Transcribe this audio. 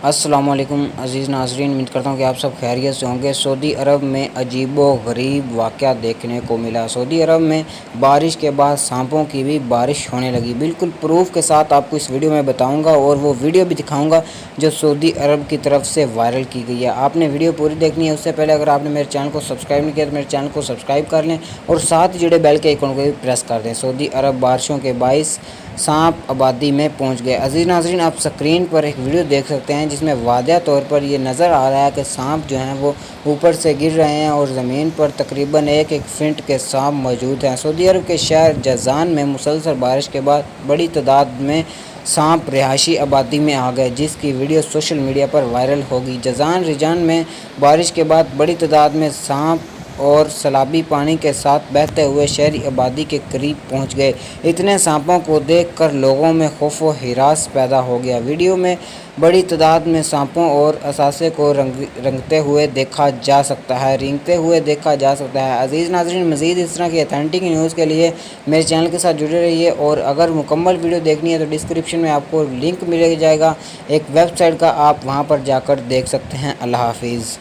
अस्सलाम वालेकुम अज़ीज़ नाज़रीन, उम्मीद करता हूँ कि आप सब खैरियत से होंगे। सऊदी अरब में अजीब व गरीब वाक़या देखने को मिला। सऊदी अरब में बारिश के बाद सांपों की भी बारिश होने लगी। बिल्कुल प्रूफ के साथ आपको इस वीडियो में बताऊंगा और वो वीडियो भी दिखाऊंगा जो सऊदी अरब की तरफ से वायरल की गई है। आपने वीडियो पूरी देखनी है। उससे पहले अगर आपने मेरे चैनल को सब्सक्राइब नहीं किया तो मेरे चैनल को सब्सक्राइब कर लें और साथ ही जुड़े बेल के आइकन को भी प्रेस कर दें। सऊदी अरब बारिशों के बाइस सांप आबादी में पहुंच गए। अजीज़ नाज़रीन, आप स्क्रीन पर एक वीडियो देख सकते हैं जिसमें वाज़ह तौर पर ये नज़र आ रहा है कि सांप जो हैं वो ऊपर से गिर रहे हैं और ज़मीन पर तकरीबन एक फीट के सांप मौजूद हैं। सऊदी अरब के शहर जज़ान में मुसलसल बारिश के बाद बड़ी तादाद में सांप रिहायशी आबादी में आ गए, जिसकी वीडियो सोशल मीडिया पर वायरल होगी। जज़ान रीजन में बारिश के बाद बड़ी तादाद में सांप और सैलाबी पानी के साथ बहते हुए शहरी आबादी के करीब पहुंच गए। इतने सांपों को देखकर लोगों में खौफ व हिरास पैदा हो गया। वीडियो में बड़ी तादाद में सांपों और असासे को रेंगते हुए देखा जा सकता है। अजीज़ नाज़रीन, मज़ीद इस तरह की ऑथेंटिक न्यूज़ के लिए मेरे चैनल के साथ जुड़े रहिए और अगर मुकम्मल वीडियो देखनी है तो डिस्क्रिप्शन में आपको लिंक मिल जाएगा एक वेबसाइट का, आप वहाँ पर जाकर देख सकते हैं। अल्लाह हाफिज़।